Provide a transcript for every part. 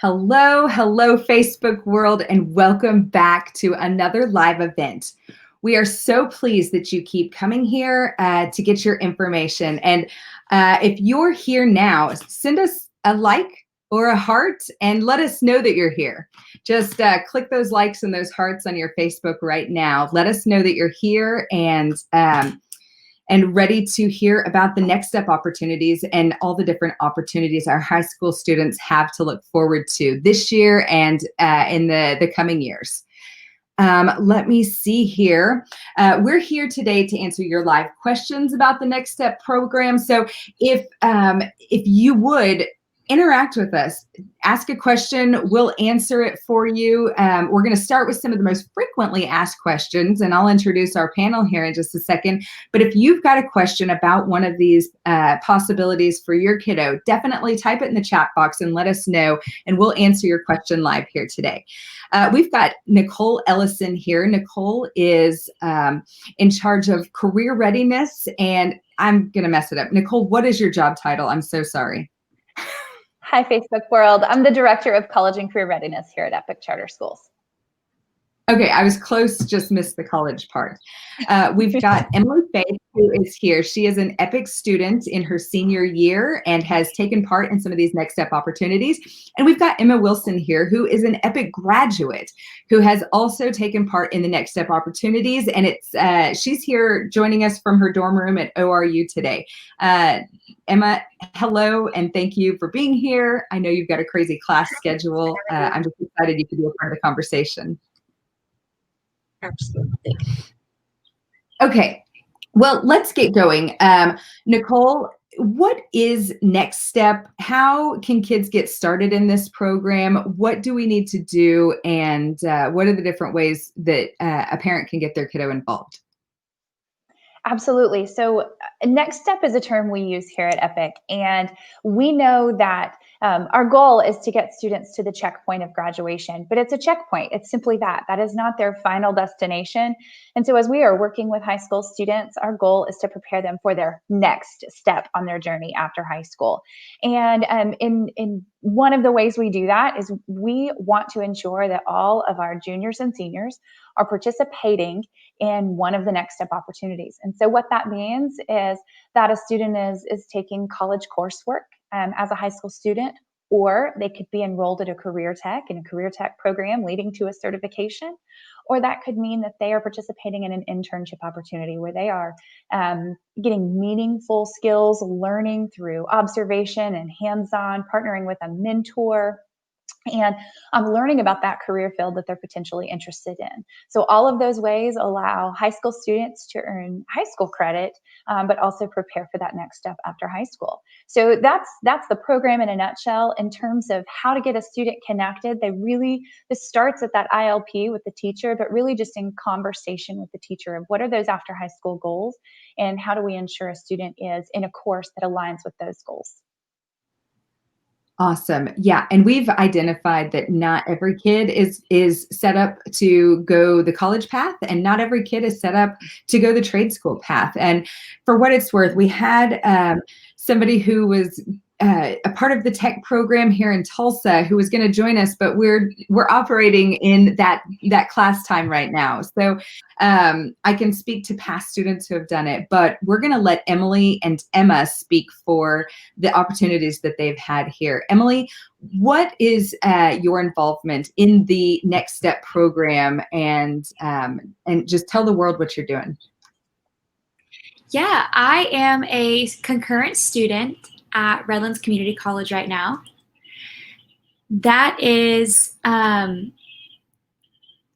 Hello, hello, Facebook world, and welcome back to another live event. We are so pleased that you keep coming here to get your information. And if you're here now, send us a like or a heart and let us know that you're here. Just click those likes and those hearts on your Facebook right now. Let us know that you're here and ready to hear about the next step opportunities and all the different opportunities our high school students have to look forward to this year and in the coming years. Let me see here. We're here today to answer your live questions about the Next Step program. So if you would interact with us, ask a question, we'll answer it for you. We're going to start with some of the most frequently asked questions, and I'll introduce our panel here in just a second. But if you've got a question about one of these possibilities for your kiddo, definitely type it in the chat box and let us know, and we'll answer your question live here today. We've got Nicole Ellison here. Nicole is in charge of career readiness, and I'm going to mess it up. Nicole, what is your job title? I'm so sorry. Hi, Facebook world. I'm the Director of College and Career Readiness here at Epic Charter Schools. Okay, I was close, just missed the college part. We've got Emily Faith, who is here. She is an EPIC student in her senior year and has taken part in some of these next step opportunities. And we've got Emma Wilson here, who is an EPIC graduate, who has also taken part in the next step opportunities. And she's here joining us from her dorm room at ORU today. Emma, hello, and thank you for being here. I know you've got a crazy class schedule. I'm just excited you could be a part of the conversation. Absolutely. Okay, well, let's get going. Nicole, what is Next Step? How can kids get started in this program? What do we need to do? And what are the different ways that a parent can get their kiddo involved? Absolutely. So Next Step is a term we use here at Epic, and we know that our goal is to get students to the checkpoint of graduation, but it's a checkpoint. It's simply that. That is not their final destination. And so as we are working with high school students, our goal is to prepare them for their next step on their journey after high school. And in one of the ways we do that is we want to ensure that all of our juniors and seniors are participating in one of the next step opportunities. And so what that means is that a student is taking college coursework as a high school student, or they could be enrolled at a career tech in a career tech program leading to a certification, or that could mean that they are participating in an internship opportunity where they are getting meaningful skills, learning through observation and hands-on, partnering with a mentor, and learning about that career field that they're potentially interested in. So all of those ways allow high school students to earn high school credit, but also prepare for that next step after high school. So that's the program in a nutshell. In terms of how to get a student connected, this starts at that ILP with the teacher, but really just in conversation with the teacher of what are those after high school goals, and how do we ensure a student is in a course that aligns with those goals. Awesome. Yeah. And we've identified that not every kid is set up to go the college path, and not every kid is set up to go the trade school path. And for what it's worth, we had somebody who was a part of the tech program here in Tulsa who was going to join us, but we're operating in that class time right now. So I can speak to past students who have done it, but we're going to let Emily and Emma speak for the opportunities that they've had here. Emily, what is your involvement in the Next Step program, and just tell the world what you're doing. Yeah, I am a concurrent student at Redlands Community College right now. That is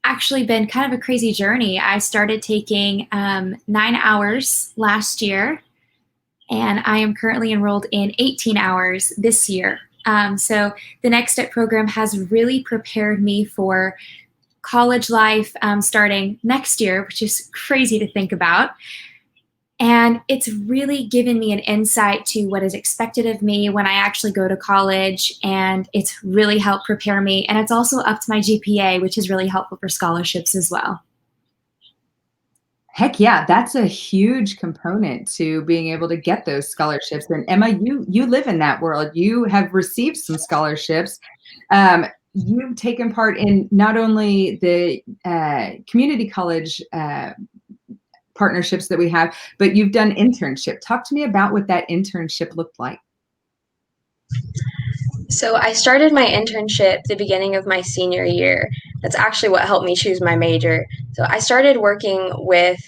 actually been kind of a crazy journey. I started taking 9 hours last year, and I am currently enrolled in 18 hours this year. So the Next Step program has really prepared me for college life starting next year, which is crazy to think about. And it's really given me an insight to what is expected of me when I actually go to college, and it's really helped prepare me. And it's also upped my GPA, which is really helpful for scholarships as well. Heck yeah, that's a huge component to being able to get those scholarships. And Emma, you live in that world. You have received some scholarships. You've taken part in not only the community college partnerships that we have, but you've done internship. Talk to me about what that internship looked like. So I started my internship the beginning of my senior year. That's actually what helped me choose my major. So I started working with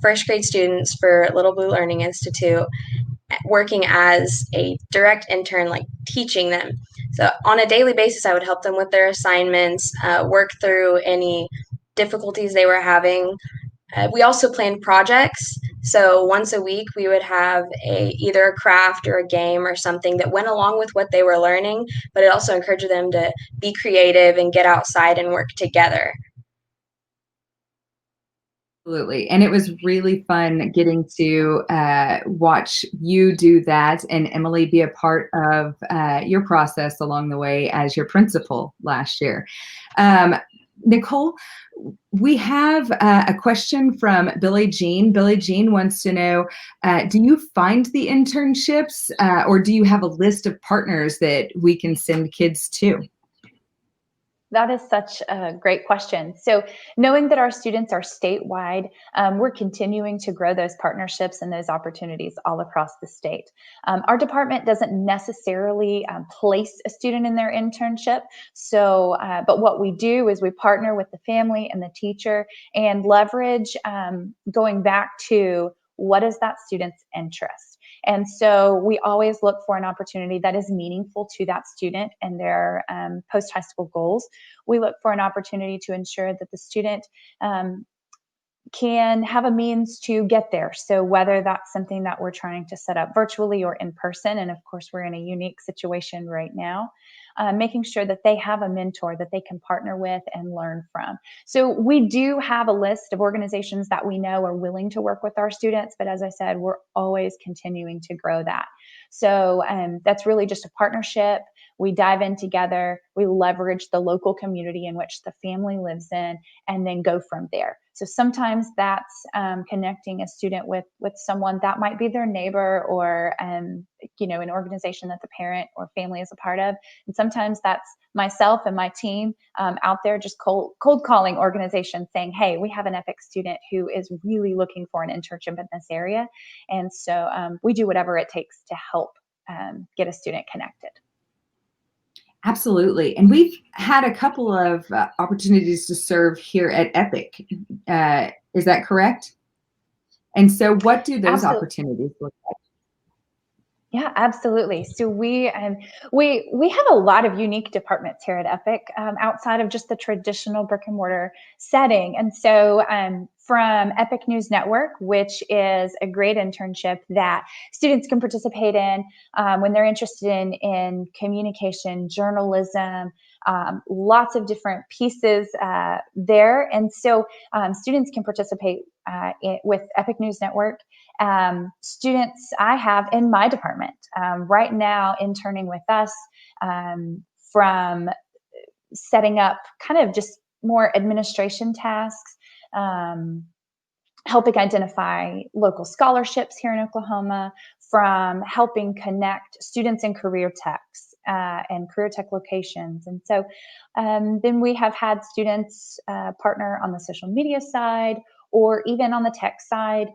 first grade students for Little Blue Learning Institute, working as a direct intern, like teaching them. So on a daily basis, I would help them with their assignments, work through any difficulties they were having. We also planned projects. So once a week, we would have either a craft or a game or something that went along with what they were learning, but it also encouraged them to be creative and get outside and work together. Absolutely. And it was really fun getting to watch you do that and Emily be a part of your process along the way as your principal last year. Nicole, we have a question from Billie Jean. Billie Jean wants to know, do you find the internships or do you have a list of partners that we can send kids to? That is such a great question. So knowing that our students are statewide, we're continuing to grow those partnerships and those opportunities all across the state. Our department doesn't necessarily place a student in their internship. So, but what we do is we partner with the family and the teacher and leverage going back to what is that student's interest. And so we always look for an opportunity that is meaningful to that student and their post-high school goals. We look for an opportunity to ensure that the student can have a means to get there. So whether that's something that we're trying to set up virtually or in person, and of course we're in a unique situation right now, making sure that they have a mentor that they can partner with and learn from. So we do have a list of organizations that we know are willing to work with our students, but as I said, we're always continuing to grow that. So that's really just a partnership. We dive in together, we leverage the local community in which the family lives in, and then go from there. So sometimes that's connecting a student with someone that might be their neighbor or an organization that the parent or family is a part of. And sometimes that's myself and my team out there just cold calling organizations saying, hey, we have an EPIC student who is really looking for an internship in this area. And so we do whatever it takes to help get a student connected. Absolutely. And we've had a couple of opportunities to serve here at EPIC. Is that correct? And so what do those opportunities look like? Yeah, absolutely. So we have a lot of unique departments here at EPIC outside of just the traditional brick and mortar setting. And so from EPIC News Network, which is a great internship that students can participate in when they're interested in communication, journalism, lots of different pieces there. And so students can participate with EPIC News Network. Students I have in my department right now interning with us from setting up kind of just more administration tasks, helping identify local scholarships here in Oklahoma, from helping connect students in career techs and career tech locations. And so then we have had students partner on the social media side or even on the tech side,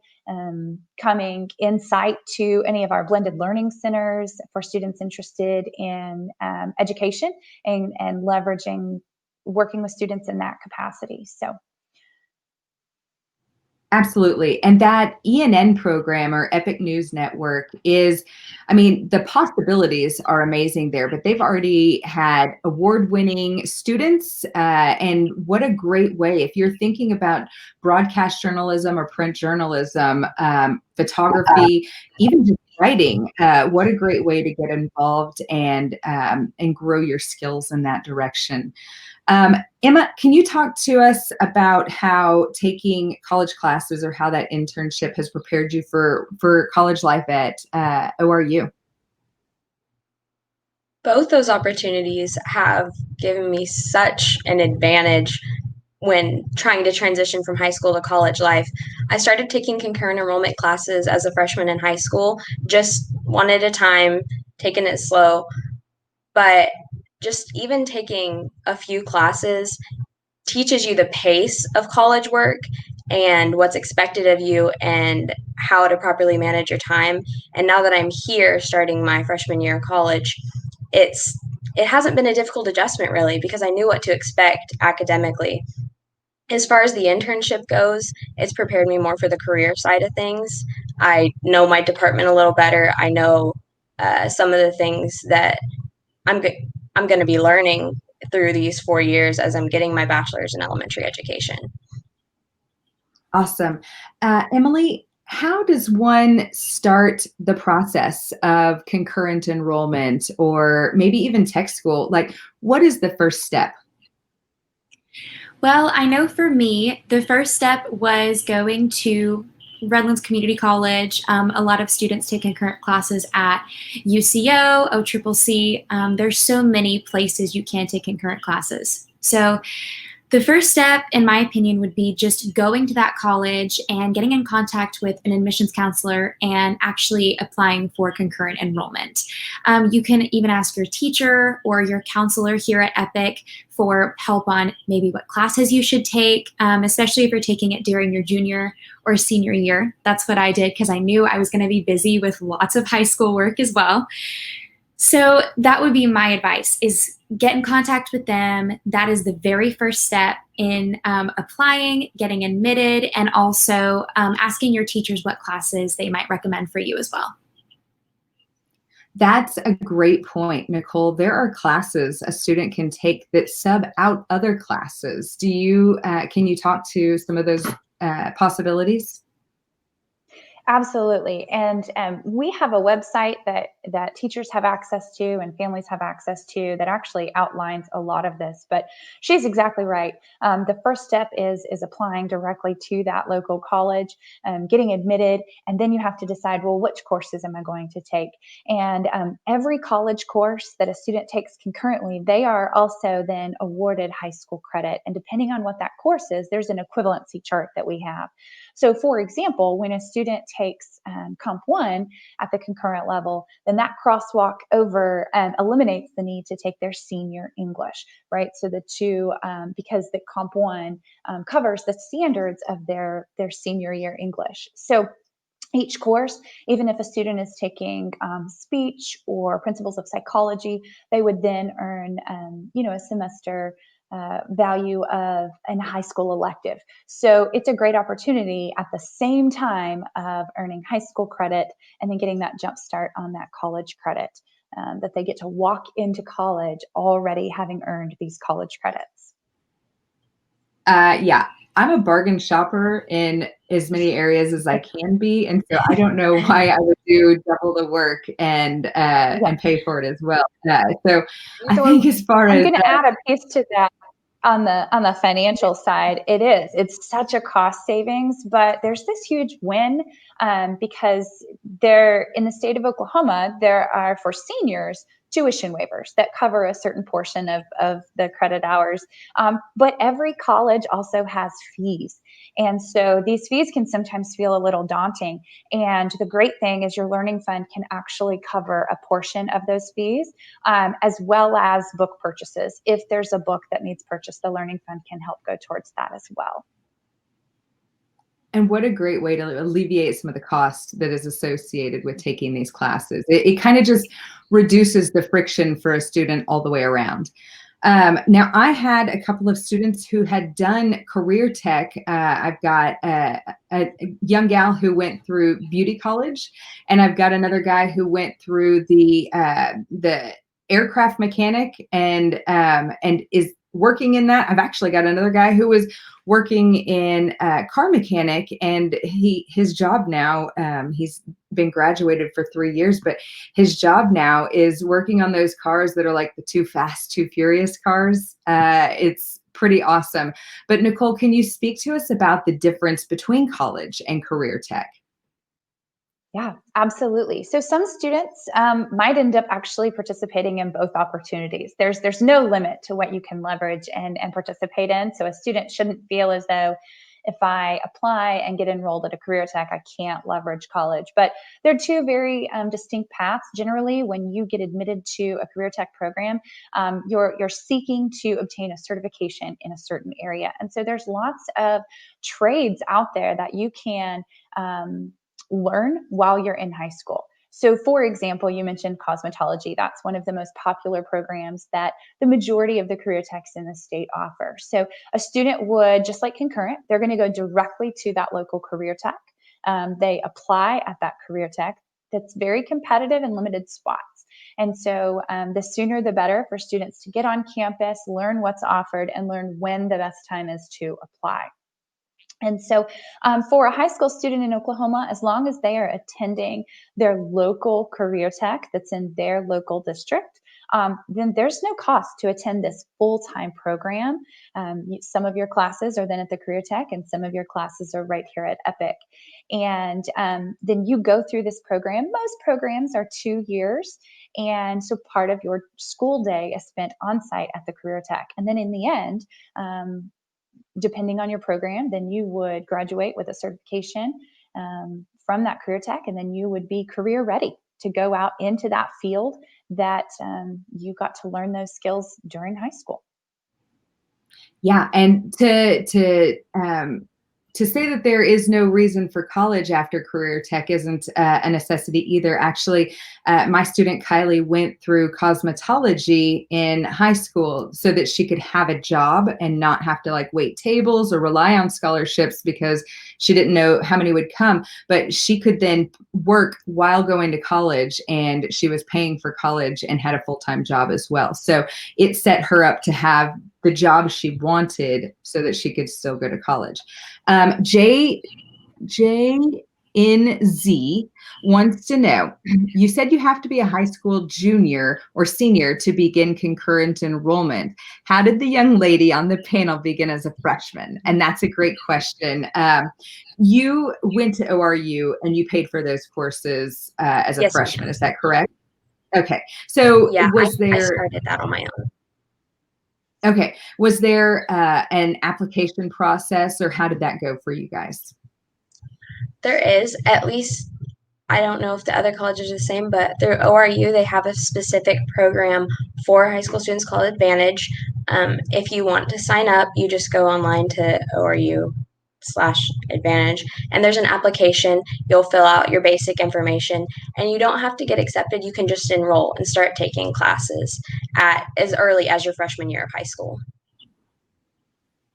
coming insight to any of our blended learning centers for students interested in education and leveraging working with students in that capacity. So. Absolutely. And that ENN program or EPIC News Network is, the possibilities are amazing there, but they've already had award-winning students. And what a great way, if you're thinking about broadcast journalism or print journalism, photography, even just writing, what a great way to get involved and grow your skills in that direction. Emma, can you talk to us about how taking college classes or how that internship has prepared you for college life at ORU? Both those opportunities have given me such an advantage when trying to transition from high school to college life. I started taking concurrent enrollment classes as a freshman in high school, just one at a time, taking it slow. But just even taking a few classes teaches you the pace of college work and what's expected of you and how to properly manage your time. And now that I'm here starting my freshman year of college, it hasn't been a difficult adjustment really because I knew what to expect academically. As far as the internship goes, it's prepared me more for the career side of things. I know my department a little better. I know some of the things that I'm go- I'm going to be learning through these 4 years as I'm getting my bachelor's in elementary education. Awesome. Emily, how does one start the process of concurrent enrollment or maybe even tech school? Like, what is the first step? Well, I know for me, the first step was going to Redlands Community College. A lot of students take concurrent classes at UCO, OCCC. There's so many places you can take concurrent classes. So the first step, in my opinion, would be just going to that college and getting in contact with an admissions counselor and actually applying for concurrent enrollment. You can even ask your teacher or your counselor here at Epic for help on maybe what classes you should take, especially if you're taking it during your junior or senior year. That's what I did because I knew I was going to be busy with lots of high school work as well. So that would be my advice, is get in contact with them. That is the very first step in applying, getting admitted, and also asking your teachers what classes they might recommend for you as well. That's a great point, Nicole. There are classes a student can take that sub out other classes. Can you talk to some of those possibilities? Absolutely. And we have a website that teachers have access to and families have access to that actually outlines a lot of this. But she's exactly right. The first step is applying directly to that local college, getting admitted, and then you have to decide, well, which courses am I going to take? And every college course that a student takes concurrently, they are also then awarded high school credit. And depending on what that course is, there's an equivalency chart that we have. So for example, when a student takes Comp 1 at the concurrent level, then that crosswalk over eliminates the need to take their senior English, right? So the two, because the Comp 1 covers the standards of their senior year English. So each course, even if a student is taking speech or principles of psychology, they would then earn, a semester value of a high school elective. So it's a great opportunity at the same time of earning high school credit and then getting that jump start on that college credit, that they get to walk into college already having earned these college credits. Yeah, I'm a bargain shopper in as many areas as I can be, and so I don't know why I would do double the work and pay for it as well. So I think as far I'm as going to add a piece to that. On the financial side, it's such a cost savings, but there's this huge win because there in the state of Oklahoma, there are for seniors tuition waivers that cover a certain portion of the credit hours. But every college also has fees. And so these fees can sometimes feel a little daunting. And the great thing is your learning fund can actually cover a portion of those fees, as well as book purchases. If there's a book that needs purchased, the learning fund can help go towards that as well. And what a great way to alleviate some of the cost that is associated with taking these classes. It kind of just reduces the friction for a student all the way around. Now, I had a couple of students who had done career tech. I've got a young gal who went through beauty college, and I've got another guy who went through the aircraft mechanic and is working in that. I've actually got another guy who was working in car mechanic, and his job now, he's been graduated for 3 years, but his job now is working on those cars that are like the Too Fast, Too Furious cars. It's pretty awesome. But Nicole, can you speak to us about the difference between college and career tech? Yeah, absolutely. So some students might end up actually participating in both opportunities. There's no limit to what you can leverage and participate in. So a student shouldn't feel as though if I apply and get enrolled at a career tech, I can't leverage college. But they're two very distinct paths. Generally, when you get admitted to a career tech program, you're seeking to obtain a certification in a certain area. And so there's lots of trades out there that you can learn while you're in high school. So for example, you mentioned cosmetology. That's one of the most popular programs that the majority of the career techs in the state offer. So a student would, just like concurrent, they're going to go directly to that local career tech. They apply at that career tech. That's very competitive and limited spots. And so the sooner the better for students to get on campus, learn what's offered, and learn when the best time is to apply. And so for a high school student in Oklahoma, as long as they are attending their local career tech that's in their local district, then there's no cost to attend this full-time program. Some of your classes are then at the career tech, and some of your classes are right here at Epic. And then you go through this program. Most programs are 2 years. And so part of your school day is spent on site at the career tech. And then in the end, depending on your program, then you would graduate with a certification from that career tech, and then you would be career ready to go out into that field that you got to learn those skills during high school. Yeah, and to say that there is no reason for college after career tech isn't a necessity either. Actually, my student Kylie went through cosmetology in high school so that she could have a job and not have to like wait tables or rely on scholarships because she didn't know how many would come. But she could then work while going to college, and she was paying for college and had a full-time job as well. So it set her up to have the job she wanted so that she could still go to college. JNZ wants to know, you said you have to be a high school junior or senior to begin concurrent enrollment. How did the young lady on the panel begin as a freshman? And that's a great question. You went to ORU and you paid for those courses as a Yes, freshman. ma'am. Is that correct? Okay. So Yeah, was I there... started that on my own. Okay. Was there an application process, or how did that go for you guys? There is, at least, I don't know if the other colleges are the same, but through ORU, they have a specific program for high school students called Advantage. If you want to sign up, you just go online to ORU/Advantage, and there's an application. You'll fill out your basic information, and you don't have to get accepted. You can just enroll and start taking classes at as early as your freshman year of high school.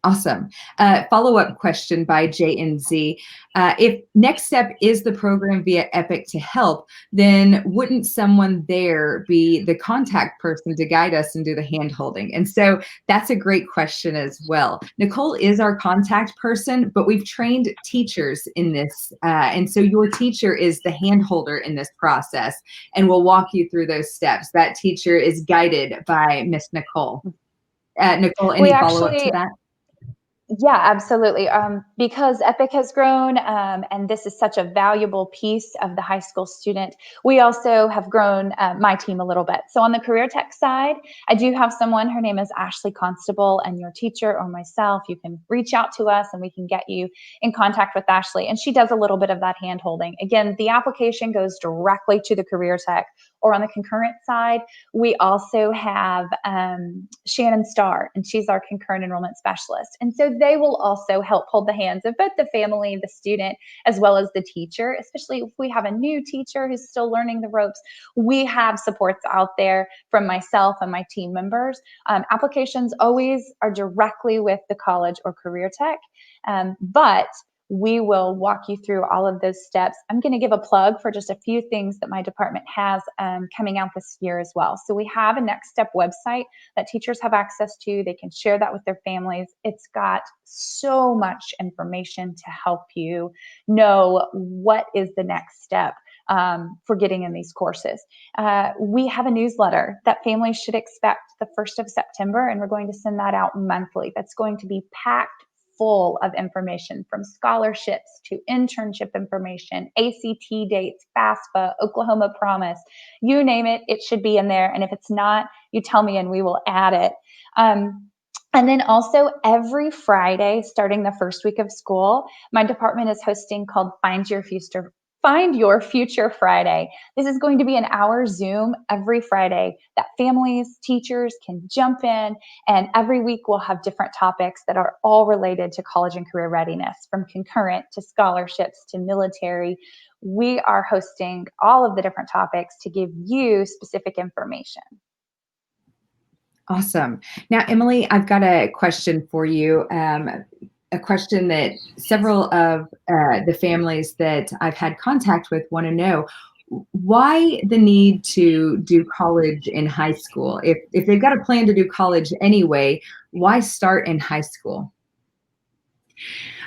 Awesome. Follow-up question by JNZ. If Next Step is the program via Epic to help, then wouldn't someone there be the contact person to guide us and do the hand-holding? And so that's a great question as well. Nicole is our contact person, but we've trained teachers in this. And so your teacher is the hand-holder in this process and will walk you through those steps. That teacher is guided by Miss Nicole. Nicole, any follow-up to that? Yeah, absolutely. Because Epic has grown, and this is such a valuable piece of the high school student, we also have grown my team a little bit. So on the career tech side, I do have someone, her name is Ashley Constable, and your teacher or myself, you can reach out to us and we can get you in contact with Ashley. And she does a little bit of that hand holding. Again, the application goes directly to the career tech. Or on the concurrent side, we also have Shannon Starr, and she's our concurrent enrollment specialist. And so they will also help hold the hands of both the family, the student, as well as the teacher, especially if we have a new teacher who's still learning the ropes. We have supports out there from myself and my team members. Applications always are directly with the college or career tech, but we will walk you through all of those steps. I'm going to give a plug for just a few things that my department has coming out this year as well. So we have a Next Step website that teachers have access to. They can share that with their families. It's got so much information to help you know what is the next step for getting in these courses. We have a newsletter that families should expect the 1st of September, and we're going to send that out monthly. That's going to be packed full of information, from scholarships to internship information, ACT dates, FAFSA, Oklahoma Promise, you name it, it should be in there. And if it's not, you tell me and we will add it. And then also every Friday, starting the first week of school, my department is hosting called Find Your Future Friday. This is going to be an hour Zoom every Friday that families, teachers can jump in, and every week we'll have different topics that are all related to college and career readiness, from concurrent to scholarships to military. We are hosting all of the different topics to give you specific information. Awesome. Now, Emily, I've got a question for you. A question that several of the families that I've had contact with want to know. Why the need to do college in high school? If they've got a plan to do college anyway, why start in high school?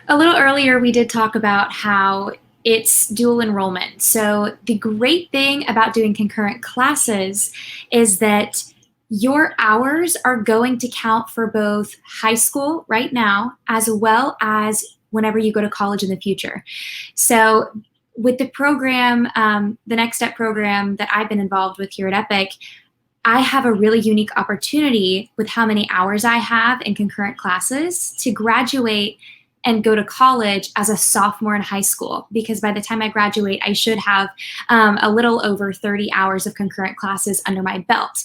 A little earlier, we did talk about how it's dual enrollment. So the great thing about doing concurrent classes is that your hours are going to count for both high school right now, as well as whenever you go to college in the future. So with the program, the Next Step program that I've been involved with here at Epic, I have a really unique opportunity with how many hours I have in concurrent classes to graduate and go to college as a sophomore in high school, because by the time I graduate, I should have a little over 30 hours of concurrent classes under my belt.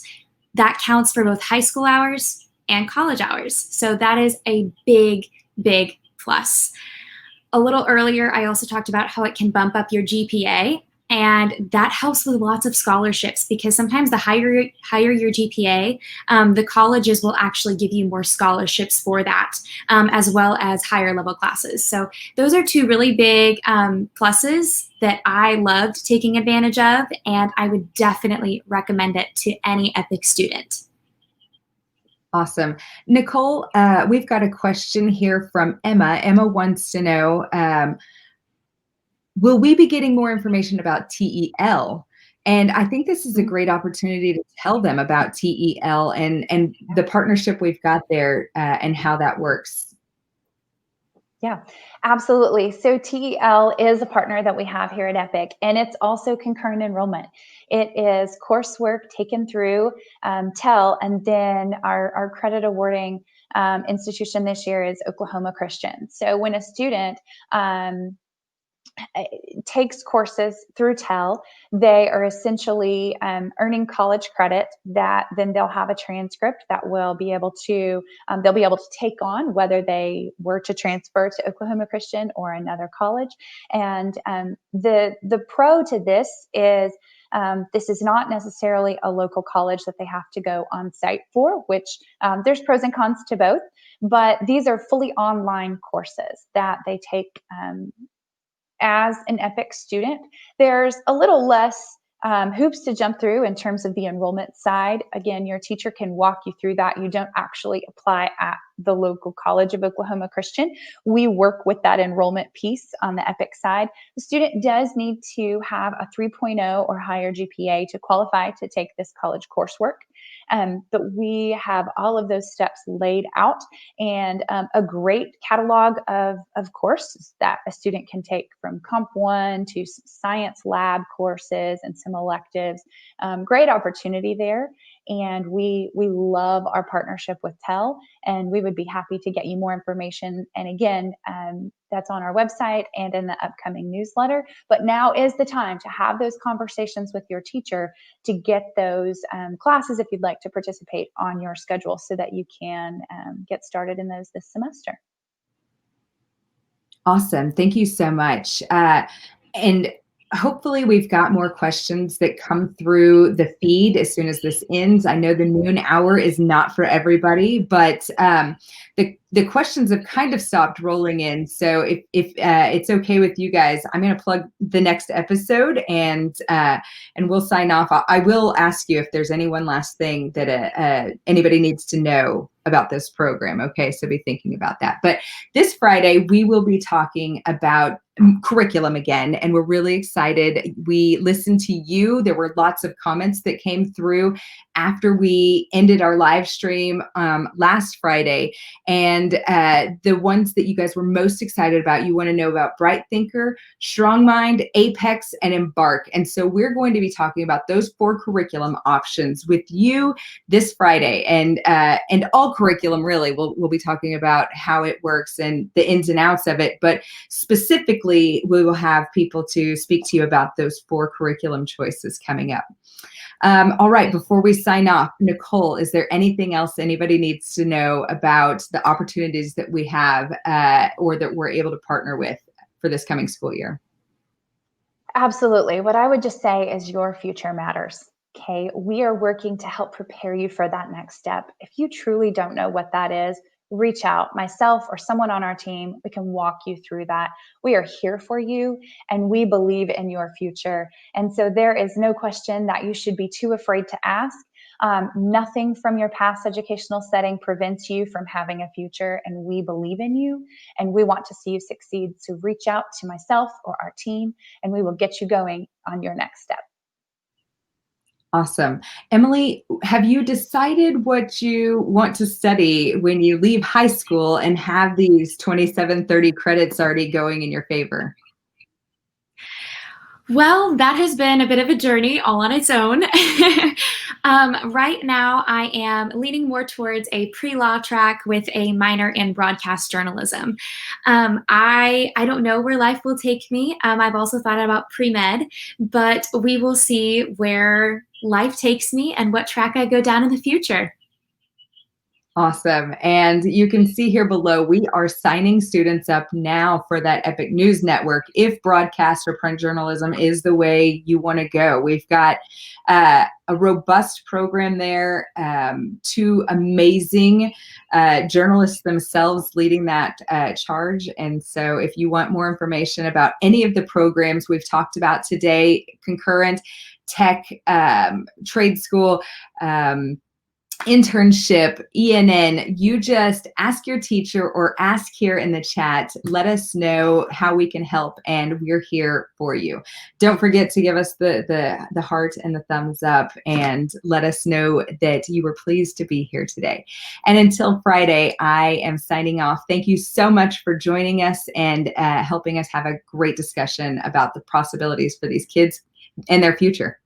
That counts for both high school hours and college hours. So that is a big, big plus. A little earlier, I also talked about how it can bump up your GPA, and that helps with lots of scholarships, because sometimes the higher your GPA, the colleges will actually give you more scholarships for that, as well as higher level classes. So those are two really big pluses that I loved taking advantage of, and I would definitely recommend it to any Epic student. Awesome. Nicole, we've got a question here from Emma. Emma wants to know, will we be getting more information about TEL? And I think this is a great opportunity to tell them about TEL and the partnership we've got there and how that works. Yeah, absolutely. So TEL is a partner that we have here at Epic, and it's also concurrent enrollment. It is coursework taken through TEL, and then our credit awarding institution this year is Oklahoma Christian. So when a student takes courses through TEL, they are essentially earning college credit that then they'll have a transcript that will be able to they'll be able to take on, whether they were to transfer to Oklahoma Christian or another college. And the pro to this is not necessarily a local college that they have to go on site for, which there's pros and cons to both, but these are fully online courses that they take as an Epic student. There's a little less hoops to jump through in terms of the enrollment side. Again, your teacher can walk you through that. You don't actually apply at the local College of Oklahoma Christian. We work with that enrollment piece on the Epic side. The student does need to have a 3.0 or higher GPA to qualify to take this college coursework. But we have all of those steps laid out, and a great catalog of courses that a student can take, from Comp 1 to science lab courses and some electives. Great opportunity there. And we love our partnership with TEL, and we would be happy to get you more information. And again, that's on our website and in the upcoming newsletter. But now is the time to have those conversations with your teacher to get those classes, if you'd like to participate, on your schedule so that you can get started in those this semester. Awesome. Thank you so much. And hopefully we've got more questions that come through the feed as soon as this ends. I know the noon hour is not for everybody, but the questions have kind of stopped rolling in. So if it's okay with you guys, I'm going to plug the next episode and we'll sign off. I will ask you if there's any one last thing that anybody needs to know about this program. Okay, so be thinking about that. But this Friday, we will be talking about curriculum again, and we're really excited. We listened to you. There were lots of comments that came through after we ended our live stream last Friday, and the ones that you guys were most excited about, you want to know about Bright Thinker, Strong Mind, Apex, and Embark. And so we're going to be talking about those 4 curriculum options with you this Friday, and all curriculum really. We'll be talking about how it works and the ins and outs of it, but specifically, we will have people to speak to you about those 4 curriculum choices coming up. All right, before we sign off, Nicole, is there anything else anybody needs to know about the opportunities that we have or that we're able to partner with for this coming school year? Absolutely. What I would just say is your future matters. Okay. We are working to help prepare you for that next step. If you truly don't know what that is, reach out, myself or someone on our team. We can walk you through that. We are here for you and we believe in your future. And so there is no question that you should be too afraid to ask. Nothing from your past educational setting prevents you from having a future, and we believe in you and we want to see you succeed. So reach out to myself or our team and we will get you going on your next step. Awesome. Emily, have you decided what you want to study when you leave high school and have these 27, 30 credits already going in your favor? Well, that has been a bit of a journey all on its own. Right now, I am leaning more towards a pre-law track with a minor in broadcast journalism. I don't know where life will take me. I've also thought about pre-med, but we will see where life takes me and what track I go down in the future. Awesome. And you can see here below, we are signing students up now for that Epic News Network if broadcast or print journalism is the way you want to go. We've got a robust program there, 2 amazing journalists themselves leading that charge. And so if you want more information about any of the programs we've talked about today, concurrent, tech, trade school, internship, ENN, you just ask your teacher or ask here in the chat. Let us know how we can help, and we're here for you. Don't forget to give us the heart and the thumbs up and let us know that you were pleased to be here today. And until Friday, I am signing off. Thank you so much for joining us and helping us have a great discussion about the possibilities for these kids and their future.